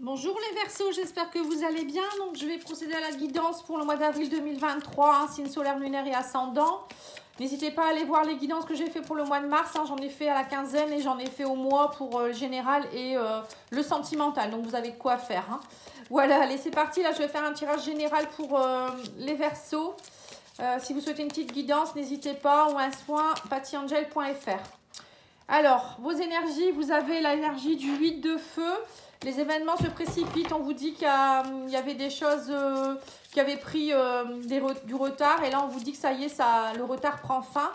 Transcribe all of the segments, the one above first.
Bonjour les Verseaux, j'espère que vous allez bien. Donc je vais procéder à la guidance pour le mois d'avril 2023, hein, signe solaire, lunaire et ascendant. N'hésitez pas à aller voir les guidances que j'ai fait pour le mois de mars, hein, j'en ai fait à la quinzaine et j'en ai fait au mois pour le général et le sentimental. Donc vous avez de quoi faire. Hein. Voilà, allez c'est parti, là je vais faire un tirage général pour les Verseaux. Si vous souhaitez une petite guidance, n'hésitez pas, ou un soin, pattyangel.fr. Alors, vos énergies, vous avez l'énergie du 8 de feu. Les événements se précipitent. On vous dit qu'il y avait des choses qui avaient pris du retard. Et là, on vous dit que ça y est, le retard prend fin.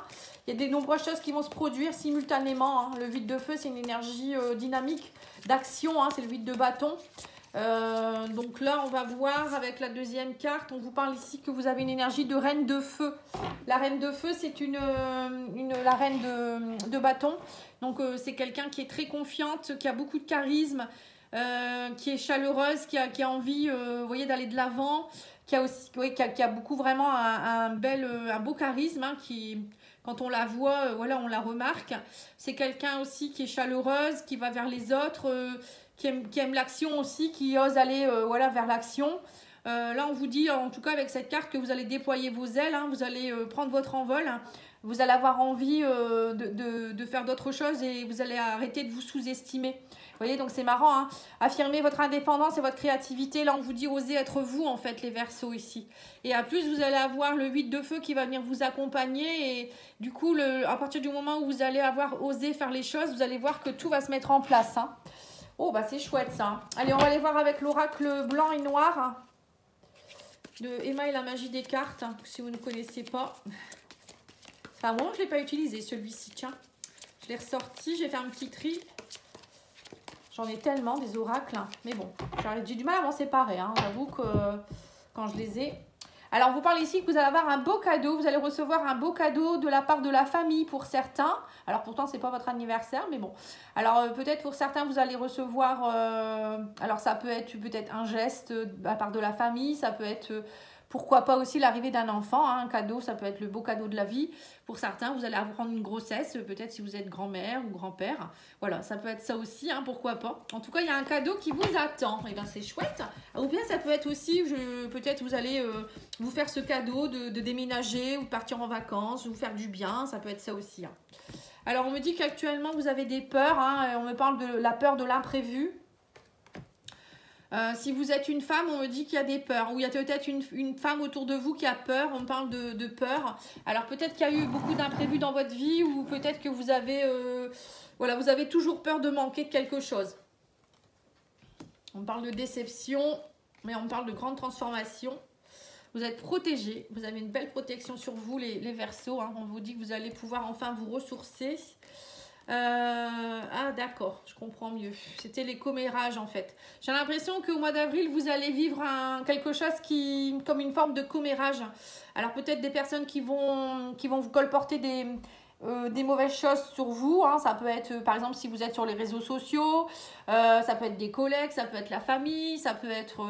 Il y a de nombreuses choses qui vont se produire simultanément. Hein. Le 8 de feu, c'est une énergie dynamique d'action. Hein. C'est le 8 de bâton. Donc là, on va voir avec la deuxième carte. On vous parle ici que vous avez une énergie de reine de feu. La reine de feu, c'est la reine de bâton. Donc c'est quelqu'un qui est très confiante, qui a beaucoup de charisme, qui est chaleureuse, qui a envie, vous voyez, d'aller de l'avant, qui a aussi, qui a beaucoup vraiment un beau charisme, hein, quand on la voit, voilà, on la remarque. C'est quelqu'un aussi qui est chaleureuse, qui va vers les autres, qui aime l'action aussi, qui ose aller voilà, vers l'action. Là, on vous dit, en tout cas avec cette carte, que vous allez déployer vos ailes, hein, vous allez prendre votre envol, hein, vous allez avoir envie de faire d'autres choses et vous allez arrêter de vous sous-estimer. Vous voyez, donc c'est marrant, hein. Affirmer votre indépendance et votre créativité. Là, on vous dit oser être vous, en fait, les Verseaux ici. Et à plus, vous allez avoir le 8 de feu qui va venir vous accompagner. Et du coup, à partir du moment où vous allez avoir osé faire les choses, vous allez voir que tout va se mettre en place. Hein. Oh, bah c'est chouette ça. Allez, on va aller voir avec l'oracle blanc et noir de Emma et la magie des cartes, si vous ne connaissez pas. Enfin, moi, je ne l'ai pas utilisé celui-ci, tiens. Je l'ai ressorti, j'ai fait un petit tri. J'en ai tellement des oracles, mais bon, j'ai du mal à m'en séparer. Hein. J'avoue que quand je les ai... Alors, on vous parle ici que vous allez avoir un beau cadeau. Vous allez recevoir un beau cadeau de la part de la famille pour certains. Alors, pourtant, ce n'est pas votre anniversaire, mais bon. Alors, peut-être pour certains, vous allez recevoir... alors, ça peut être peut-être un geste de la part de la famille. Ça peut être... pourquoi pas aussi l'arrivée d'un enfant, hein, un cadeau, ça peut être le beau cadeau de la vie. Pour certains, vous allez apprendre une grossesse, peut-être si vous êtes grand-mère ou grand-père. Voilà, ça peut être ça aussi, hein, pourquoi pas. En tout cas, il y a un cadeau qui vous attend. Et bien, c'est chouette. Ou bien, ça peut être aussi, peut-être vous allez vous faire ce cadeau de déménager ou de partir en vacances, vous faire du bien. Ça peut être ça aussi. Hein. Alors, on me dit qu'actuellement, vous avez des peurs. Hein, on me parle de la peur de l'imprévu. Si vous êtes une femme, on me dit qu'il y a des peurs. Ou il y a peut-être une femme autour de vous qui a peur. On parle de peur. Alors peut-être qu'il y a eu beaucoup d'imprévus dans votre vie. Ou peut-être que vous avez, voilà, vous avez toujours peur de manquer de quelque chose. On parle de déception. Mais on parle de grande transformation. Vous êtes protégés. Vous avez une belle protection sur vous, les Verseaux. Hein. On vous dit que vous allez pouvoir enfin vous ressourcer. Ah d'accord, je comprends mieux. C'était les commérages en fait. J'ai l'impression qu'au mois d'avril, vous allez vivre quelque chose comme une forme de commérage. Alors peut-être des personnes qui vont vous colporter des mauvaises choses sur vous. Hein. Ça peut être, par exemple, si vous êtes sur les réseaux sociaux, ça peut être des collègues, ça peut être la famille, ça peut être...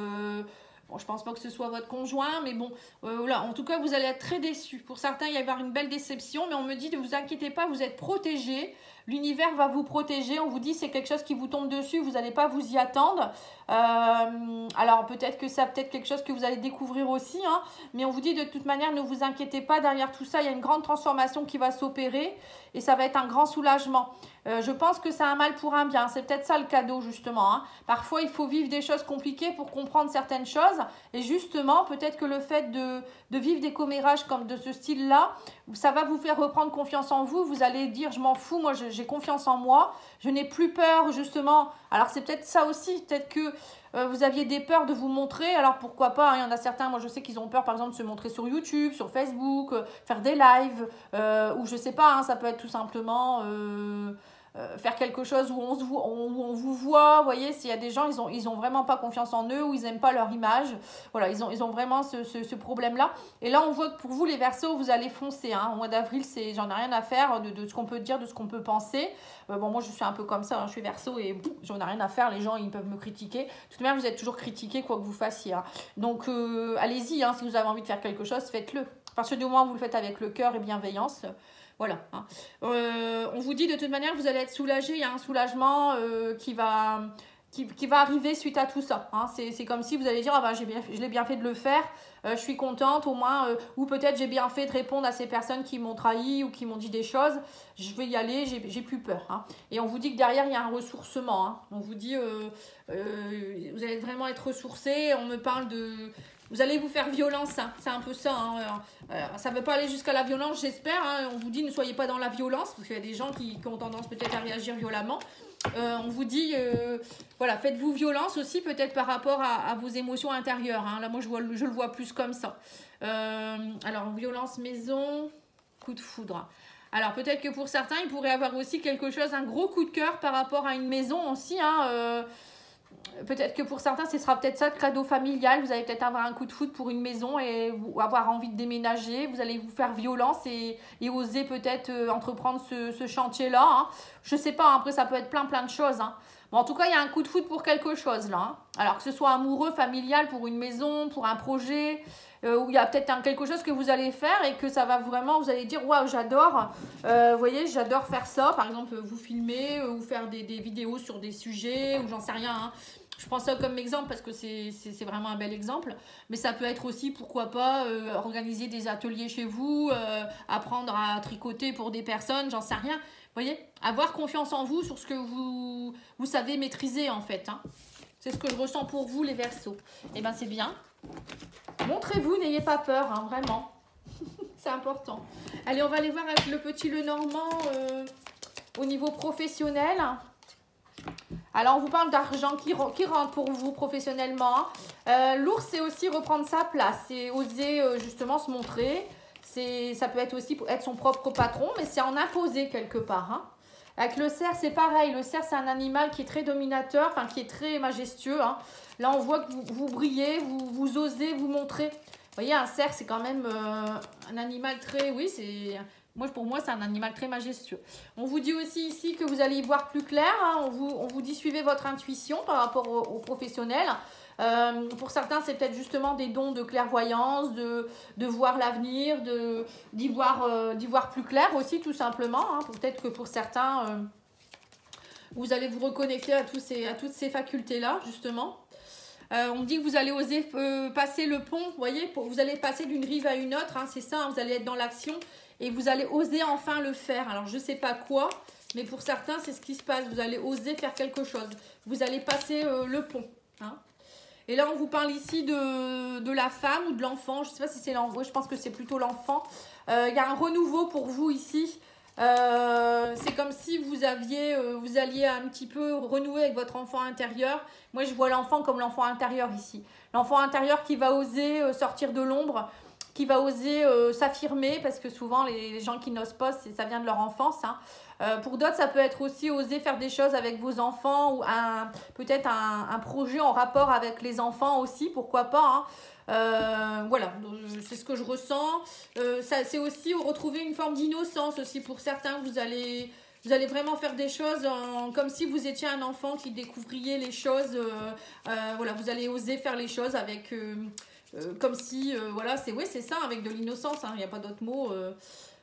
bon, je pense pas que ce soit votre conjoint, mais bon, voilà. En tout cas, vous allez être très déçus. Pour certains, il va y avoir une belle déception, mais on me dit ne vous inquiétez pas, vous êtes protégés. L'univers va vous protéger. On vous dit c'est quelque chose qui vous tombe dessus, vous n'allez pas vous y attendre. Alors peut-être que ça, peut-être quelque chose que vous allez découvrir aussi, hein, mais on vous dit de toute manière ne vous inquiétez pas. Derrière tout ça, il y a une grande transformation qui va s'opérer et ça va être un grand soulagement. Je pense que c'est un mal pour un bien. C'est peut-être ça le cadeau justement. Hein. Parfois, il faut vivre des choses compliquées pour comprendre certaines choses. Et justement, peut-être que le fait de vivre des commérages comme de ce style-là, ça va vous faire reprendre confiance en vous. Vous allez dire, je m'en fous, moi j'ai confiance en moi. Je n'ai plus peur justement. Alors c'est peut-être ça aussi. Peut-être que vous aviez des peurs de vous montrer. Alors pourquoi pas. Hein, il y en a certains, moi je sais qu'ils ont peur par exemple de se montrer sur YouTube, sur Facebook, faire des lives. Ou je sais pas, hein, ça peut être tout simplement... faire quelque chose où on vous voit, vous voyez, s'il y a des gens, ils ont vraiment pas confiance en eux ou ils n'aiment pas leur image, voilà, ils ont vraiment ce problème-là. Et là, on voit que pour vous, les Verseaux, vous allez foncer, hein. Au mois d'avril, j'en ai rien à faire de ce qu'on peut dire, de ce qu'on peut penser. Bon, moi, je suis un peu comme ça, hein, je suis Verseau et j'en ai rien à faire, les gens, ils peuvent me critiquer. De toute manière, vous êtes toujours critiqué, quoi que vous fassiez. Hein. Donc, allez-y, hein, si vous avez envie de faire quelque chose, faites-le. À partir du moment où vous le faites avec le cœur et bienveillance, voilà. Hein. On vous dit de toute manière, vous allez être soulagé. Il y a un soulagement qui va qui va arriver suite à tout ça. Hein. C'est comme si vous allez dire, ah ben, je l'ai bien fait de le faire, je suis contente au moins, ou peut-être j'ai bien fait de répondre à ces personnes qui m'ont trahi ou qui m'ont dit des choses, je vais y aller, j'ai plus peur. Hein. Et on vous dit que derrière, il y a un ressourcement. Hein. On vous dit, vous allez vraiment être ressourcé, on me parle de... Vous allez vous faire violence, hein. C'est un peu ça. Hein. Ça ne veut pas aller jusqu'à la violence, j'espère. Hein. On vous dit ne soyez pas dans la violence, parce qu'il y a des gens qui ont tendance peut-être à réagir violemment. On vous dit, voilà, faites-vous violence aussi peut-être par rapport à vos émotions intérieures. Hein. Là, moi, je le vois plus comme ça. Alors, violence maison, coup de foudre. Alors, peut-être que pour certains, il pourrait avoir aussi quelque chose, un gros coup de cœur par rapport à une maison aussi, hein, peut-être que pour certains, ce sera peut-être ça, le cadeau familial. Vous allez peut-être avoir un coup de foudre pour une maison et avoir envie de déménager. Vous allez vous faire violence et oser peut-être entreprendre ce chantier-là. Hein. Je ne sais pas, après ça peut être plein de choses. Hein. Bon, en tout cas, il y a un coup de foudre pour quelque chose là. Hein. Alors que ce soit amoureux, familial, pour une maison, pour un projet, où il y a peut-être quelque chose que vous allez faire et que ça va vraiment, vous allez dire, waouh, j'adore. Vous voyez, j'adore faire ça. Par exemple, vous filmer ou faire des vidéos sur des sujets ou j'en sais rien. Hein. Je prends ça comme exemple parce que c'est vraiment un bel exemple. Mais ça peut être aussi, pourquoi pas, organiser des ateliers chez vous, apprendre à tricoter pour des personnes, j'en sais rien. Vous voyez, avoir confiance en vous sur ce que vous savez maîtriser en fait. Hein. C'est ce que je ressens pour vous les Verseaux. Eh bien, c'est bien. Montrez-vous, n'ayez pas peur, hein, vraiment. C'est important. Allez, on va aller voir avec le petit Lenormand au niveau professionnel. Alors, on vous parle d'argent qui rentre pour vous professionnellement. L'ours, c'est aussi reprendre sa place. C'est oser justement se montrer. Ça peut être aussi pour être son propre patron, mais c'est en imposer quelque part. Hein. Avec le cerf, c'est pareil. Le cerf, c'est un animal qui est très dominateur, enfin qui est très majestueux. Hein. Là, on voit que vous brillez, vous osez vous montrer. Vous voyez, un cerf, c'est quand même un animal très... Oui, c'est... Pour moi, c'est un animal très majestueux. On vous dit aussi ici que vous allez y voir plus clair. Hein. On vous dit suivez votre intuition par rapport aux professionnels. Pour certains, c'est peut-être justement des dons de clairvoyance, de voir l'avenir, d'y voir plus clair aussi, tout simplement. Hein. Peut-être que pour certains, vous allez vous reconnecter à toutes ces facultés-là, justement. On me dit que vous allez oser passer le pont, vous voyez, vous allez passer d'une rive à une autre, hein, c'est ça, hein, vous allez être dans l'action et vous allez oser enfin le faire. Alors, je ne sais pas quoi, mais pour certains, c'est ce qui se passe, vous allez oser faire quelque chose. Vous allez passer le pont. Hein. Et là, on vous parle ici de la femme ou de l'enfant, je ne sais pas si c'est l'enfant, je pense que c'est plutôt l'enfant. Il y a un renouveau pour vous ici. C'est comme si vous alliez un petit peu renouer avec votre enfant intérieur. Moi, je vois l'enfant comme l'enfant intérieur ici. L'enfant intérieur qui va oser sortir de l'ombre, qui va oser s'affirmer, parce que souvent, les gens qui n'osent pas, ça vient de leur enfance. Hein. Pour d'autres, ça peut être aussi oser faire des choses avec vos enfants ou peut-être un projet en rapport avec les enfants aussi, pourquoi pas. Hein. Voilà, c'est ce que je ressens. C'est aussi retrouver une forme d'innocence aussi pour certains. Vous allez vraiment faire des choses comme si vous étiez un enfant qui découvriez les choses. Voilà, vous allez oser faire les choses avec comme si voilà, c'est ça, avec de l'innocence. Hein, il n'y a pas d'autre mot.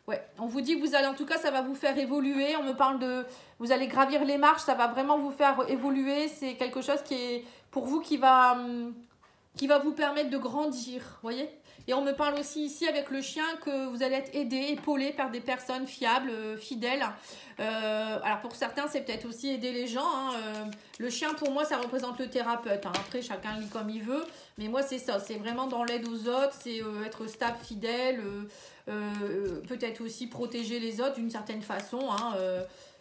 Ouais, on vous dit que vous allez, en tout cas, ça va vous faire évoluer. On me parle vous allez gravir les marches, ça va vraiment vous faire évoluer. C'est quelque chose qui est pour vous qui va vous permettre de grandir, voyez. Et on me parle aussi ici avec le chien que vous allez être aidé, épaulé par des personnes fiables, fidèles. Alors pour certains, c'est peut-être aussi aider les gens. Hein. Le chien, pour moi, ça représente le thérapeute. Hein. Après, chacun lit comme il veut. Mais moi, c'est ça. C'est vraiment dans l'aide aux autres. C'est être stable, fidèle. Peut-être aussi protéger les autres d'une certaine façon. Hein.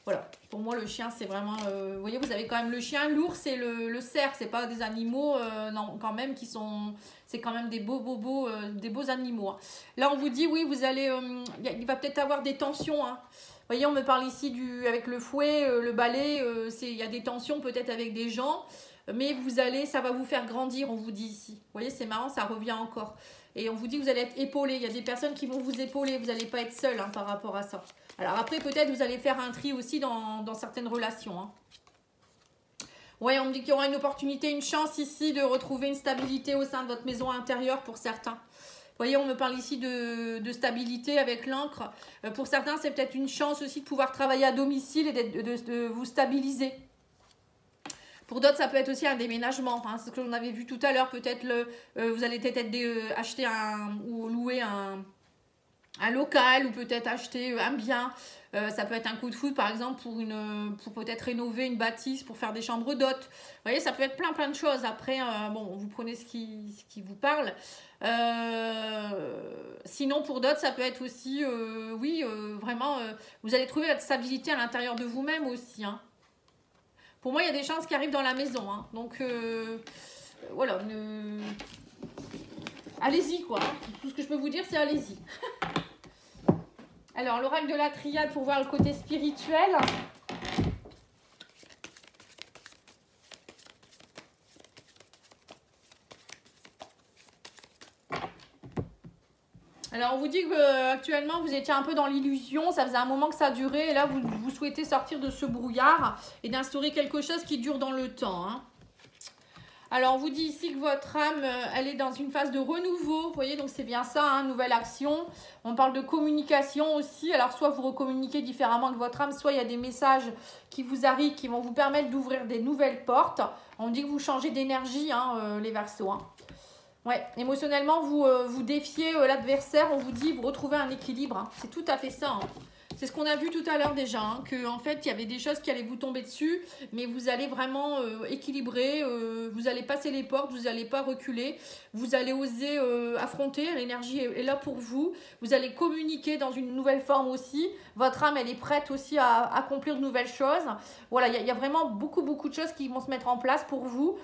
Voilà, pour moi le chien c'est vraiment, vous voyez, vous avez quand même le chien, l'ours et le cerf, c'est pas des animaux non, quand même qui sont, c'est quand même des beaux animaux. Hein. Là on vous dit oui, vous allez, il va peut-être avoir des tensions. Hein. Vous voyez, on me parle ici avec le fouet, le balai, il y a des tensions peut-être avec des gens, mais ça va vous faire grandir, on vous dit ici. Vous voyez, c'est marrant, ça revient encore. Et on vous dit que vous allez être épaulé. Il y a des personnes qui vont vous épauler. Vous n'allez pas être seul hein, par rapport à ça. Alors après, peut-être vous allez faire un tri aussi dans certaines relations. Hein. Ouais, on me dit qu'il y aura une opportunité, une chance ici de retrouver une stabilité au sein de votre maison intérieure pour certains. Vous voyez, on me parle ici de stabilité avec l'encre. Pour certains, c'est peut-être une chance aussi de pouvoir travailler à domicile et de vous stabiliser. Pour d'autres, ça peut être aussi un déménagement. Hein, c'est ce que l'on avait vu tout à l'heure. Peut-être vous allez peut-être acheter ou louer un local ou peut-être acheter un bien. Ça peut être un coup de foudre, par exemple, pour peut-être rénover une bâtisse, pour faire des chambres d'hôtes. Vous voyez, ça peut être plein de choses. Après, bon, vous prenez ce qui vous parle. Sinon, pour d'autres, ça peut être aussi, oui, vraiment, vous allez trouver votre stabilité à l'intérieur de vous-même aussi. Hein. Pour moi, il y a des chances qui arrivent dans la maison. Hein. Donc, voilà. Allez-y, quoi. Tout ce que je peux vous dire, c'est allez-y. Alors, l'oracle de la triade pour voir le côté spirituel. Alors, on vous dit que actuellement vous étiez un peu dans l'illusion, ça faisait un moment que ça durait, et là, vous souhaitez sortir de ce brouillard et d'instaurer quelque chose qui dure dans le temps. Hein. Alors, on vous dit ici que votre âme, elle est dans une phase de renouveau, vous voyez, donc c'est bien ça, hein, nouvelle action. On parle de communication aussi, alors soit vous recommuniquez différemment avec votre âme, soit il y a des messages qui vous arrivent, qui vont vous permettre d'ouvrir des nouvelles portes. On dit que vous changez d'énergie, hein, les Verseaux. Hein. Ouais, émotionnellement, vous défiez l'adversaire, on vous dit, vous retrouvez un équilibre. Hein. C'est tout à fait ça. Hein. C'est ce qu'on a vu tout à l'heure déjà, hein, qu'en fait, il y avait des choses qui allaient vous tomber dessus, mais vous allez vraiment équilibrer, vous allez passer les portes, vous n'allez pas reculer, vous allez oser affronter, l'énergie est là pour vous, vous allez communiquer dans une nouvelle forme aussi, votre âme, elle est prête aussi à accomplir de nouvelles choses. Voilà, il y a vraiment beaucoup de choses qui vont se mettre en place pour vous.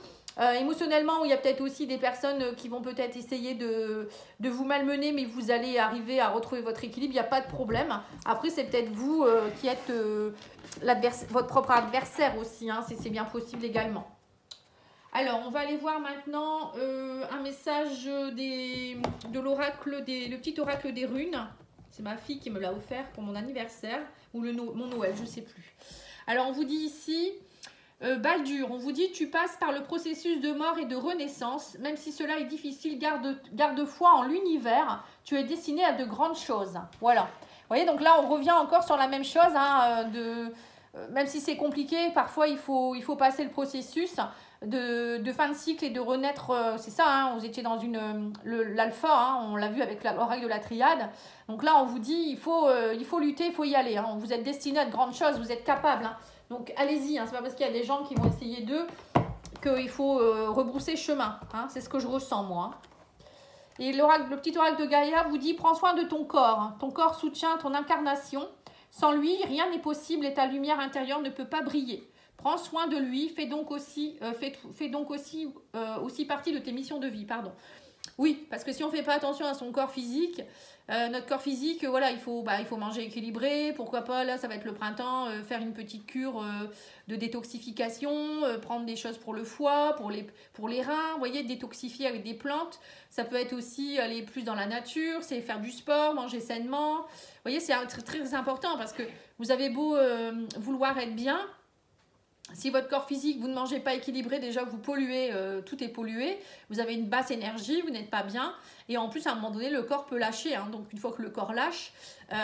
Émotionnellement, il y a peut-être aussi des personnes qui vont peut-être essayer de vous malmener, mais vous allez arriver à retrouver votre équilibre, il n'y a pas de problème. Après, c'est peut-être vous qui êtes votre propre adversaire aussi, hein, c'est bien possible également. Alors, on va aller voir maintenant un message de l'oracle, le petit oracle des runes. C'est ma fille qui me l'a offert pour mon anniversaire, ou mon Noël, je ne sais plus. Alors, on vous dit ici... Baldur, on vous dit tu passes par le processus de mort et de renaissance, même si cela est difficile, garde foi en l'univers, tu es destiné à de grandes choses. Voilà. Vous voyez, donc là on revient encore sur la même chose, hein, même si c'est compliqué, parfois il faut passer le processus de fin de cycle et de renaître, c'est ça, hein, vous étiez dans l'alpha, hein, on l'a vu avec l'oracle de la triade, donc là on vous dit il faut lutter, il faut y aller, hein, vous êtes destiné à de grandes choses, vous êtes capable, hein. Donc allez-y, hein, c'est pas parce qu'il y a des gens qui vont essayer d'eux qu'il faut rebrousser chemin. Hein, c'est ce que je ressens moi. Et le petit oracle de Gaïa vous dit prends soin de ton corps. Hein, ton corps soutient ton incarnation. Sans lui, rien n'est possible et ta lumière intérieure ne peut pas briller. Prends soin de lui, fais donc aussi partie de tes missions de vie. Pardon. Oui, parce que si on ne fait pas attention à son corps physique, notre corps physique, voilà, il faut manger équilibré, pourquoi pas, là ça va être le printemps, faire une petite cure de détoxification, prendre des choses pour le foie, pour les reins, vous voyez, détoxifier avec des plantes, ça peut être aussi aller plus dans la nature, c'est faire du sport, manger sainement, vous voyez, c'est très important parce que vous avez beau vouloir être bien, si votre corps physique, vous ne mangez pas équilibré, déjà vous polluez, tout est pollué, vous avez une basse énergie, vous n'êtes pas bien, et en plus à un moment donné le corps peut lâcher, hein. Donc une fois que le corps lâche,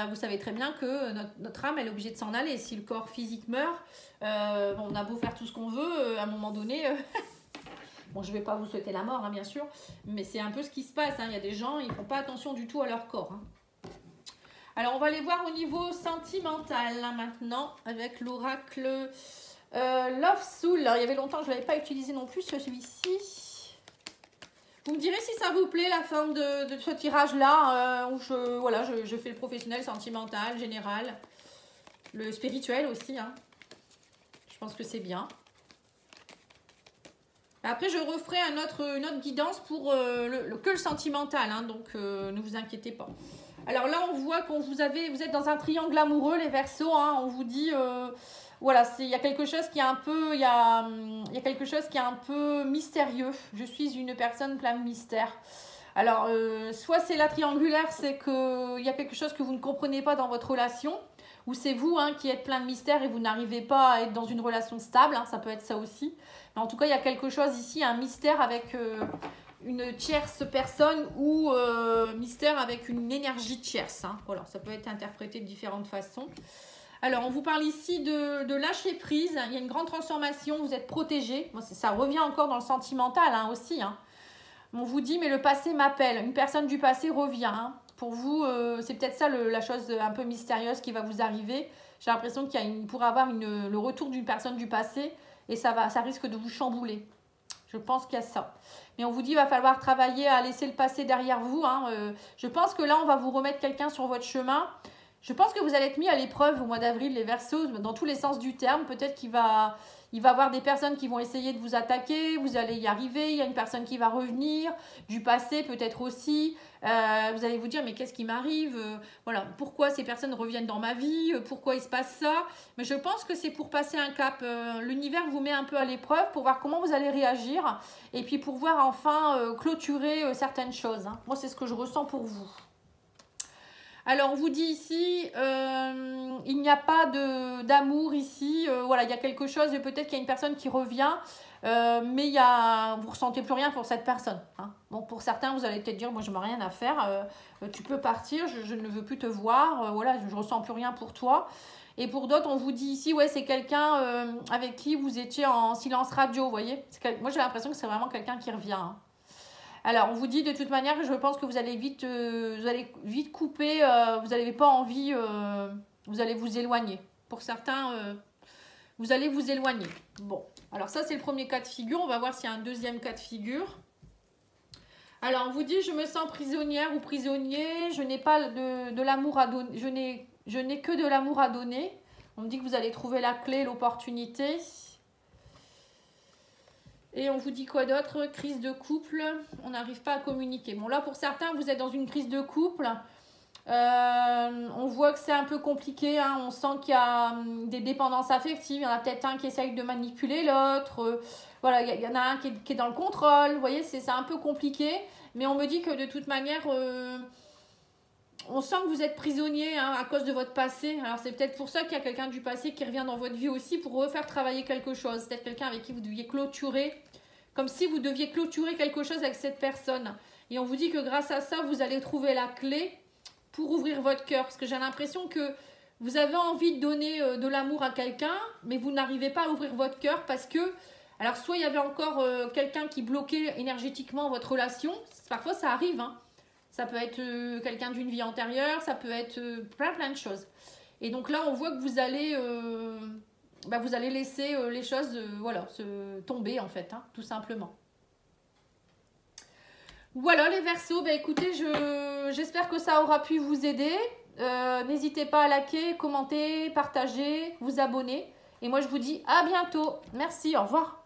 vous savez très bien que notre âme elle est obligée de s'en aller. Si le corps physique meurt, on a beau faire tout ce qu'on veut, à un moment donné, bon je ne vais pas vous souhaiter la mort hein, bien sûr, mais c'est un peu ce qui se passe, hein. Il y a des gens, ils ne font pas attention du tout à leur corps. Hein. Alors on va aller voir au niveau sentimental hein, maintenant, avec l'oracle... Love Soul, alors, il y avait longtemps que je ne l'avais pas utilisé non plus celui-ci. Vous me direz si ça vous plaît la forme de ce tirage-là, où je fais le professionnel, sentimental, général, le spirituel aussi. Hein. Je pense que c'est bien. Après, je referai une autre guidance pour que le sentimental, hein, donc ne vous inquiétez pas. Alors là, on voit que vous êtes dans un triangle amoureux, les Verseaux, hein, on vous dit... Voilà, il y a quelque chose qui est un peu, il y a quelque chose qui est un peu mystérieux. Je suis une personne pleine de mystère. Alors, soit c'est la triangulaire, c'est qu'il y a quelque chose que vous ne comprenez pas dans votre relation, ou c'est vous hein, qui êtes plein de mystère et vous n'arrivez pas à être dans une relation stable. Hein, ça peut être ça aussi. Mais en tout cas, il y a quelque chose ici, un mystère avec une tierce personne ou mystère avec une énergie tierce. Hein. Voilà, ça peut être interprété de différentes façons. Alors, on vous parle ici de lâcher prise. Il y a une grande transformation, vous êtes protégé. Moi, ça revient encore dans le sentimental hein, aussi. Hein. On vous dit, mais le passé m'appelle. Une personne du passé revient. Hein. Pour vous, c'est peut-être ça la chose un peu mystérieuse qui va vous arriver. J'ai l'impression qu'il pourrait avoir le retour d'une personne du passé et ça risque de vous chambouler. Je pense qu'il y a ça. Mais on vous dit, il va falloir travailler à laisser le passé derrière vous. Hein. Je pense que là, on va vous remettre quelqu'un sur votre chemin. Je pense que vous allez être mis à l'épreuve au mois d'avril, les Verseaux, dans tous les sens du terme. Peut-être qu'il va y avoir des personnes qui vont essayer de vous attaquer. Vous allez y arriver. Il y a une personne qui va revenir. Du passé, peut-être aussi. Vous allez vous dire, mais qu'est-ce qui m'arrive? Voilà, pourquoi ces personnes reviennent dans ma vie? Pourquoi il se passe ça? Mais je pense que c'est pour passer un cap. L'univers vous met un peu à l'épreuve pour voir comment vous allez réagir. Et puis pour voir enfin clôturer certaines choses. Hein. Moi, c'est ce que je ressens pour vous. Alors, on vous dit ici, il n'y a pas d'amour ici. Voilà, il y a quelque chose, peut-être qu'il y a une personne qui revient, mais vous ne ressentez plus rien pour cette personne. Hein. Bon, pour certains, vous allez peut-être dire, moi, je n'ai rien à faire. Tu peux partir, je ne veux plus te voir. Voilà, je ne ressens plus rien pour toi. Et pour d'autres, on vous dit ici, ouais, c'est quelqu'un avec qui vous étiez en silence radio, vous voyez. Moi, j'ai l'impression que c'est vraiment quelqu'un qui revient. Hein. Alors, on vous dit de toute manière, je pense que vous allez vite couper, vous n'avez pas envie, vous allez vous éloigner. Pour certains, vous allez vous éloigner. Bon, alors ça, c'est le premier cas de figure. On va voir s'il y a un deuxième cas de figure. Alors, on vous dit, je me sens prisonnière ou prisonnier, je n'ai pas de l'amour à donner, je n'ai que de l'amour à donner. On me dit que vous allez trouver la clé, l'opportunité. Et on vous dit quoi d'autre? Crise de couple, on n'arrive pas à communiquer. Bon, là, pour certains, vous êtes dans une crise de couple. On voit que c'est un peu compliqué. Hein. On sent qu'il y a des dépendances affectives. Il y en a peut-être un qui essaye de manipuler l'autre. Voilà, il y en a un qui est dans le contrôle. Vous voyez, c'est un peu compliqué. Mais on me dit que de toute manière, on sent que vous êtes prisonnier hein, à cause de votre passé. Alors, c'est peut-être pour ça qu'il y a quelqu'un du passé qui revient dans votre vie aussi pour refaire travailler quelque chose. C'est peut-être quelqu'un avec qui vous deviez clôturer. Comme si vous deviez clôturer quelque chose avec cette personne. Et on vous dit que grâce à ça, vous allez trouver la clé pour ouvrir votre cœur. Parce que j'ai l'impression que vous avez envie de donner de l'amour à quelqu'un, mais vous n'arrivez pas à ouvrir votre cœur parce que... Alors, soit il y avait encore quelqu'un qui bloquait énergétiquement votre relation. Parfois, ça arrive. Hein. Ça peut être quelqu'un d'une vie antérieure. Ça peut être plein de choses. Et donc là, on voit que vous allez... vous allez laisser les choses voilà, se tomber en fait, hein, tout simplement. Voilà les Verseaux, écoutez, j'espère que ça aura pu vous aider. N'hésitez pas à liker, commenter, partager, vous abonner. Et moi je vous dis à bientôt. Merci, au revoir.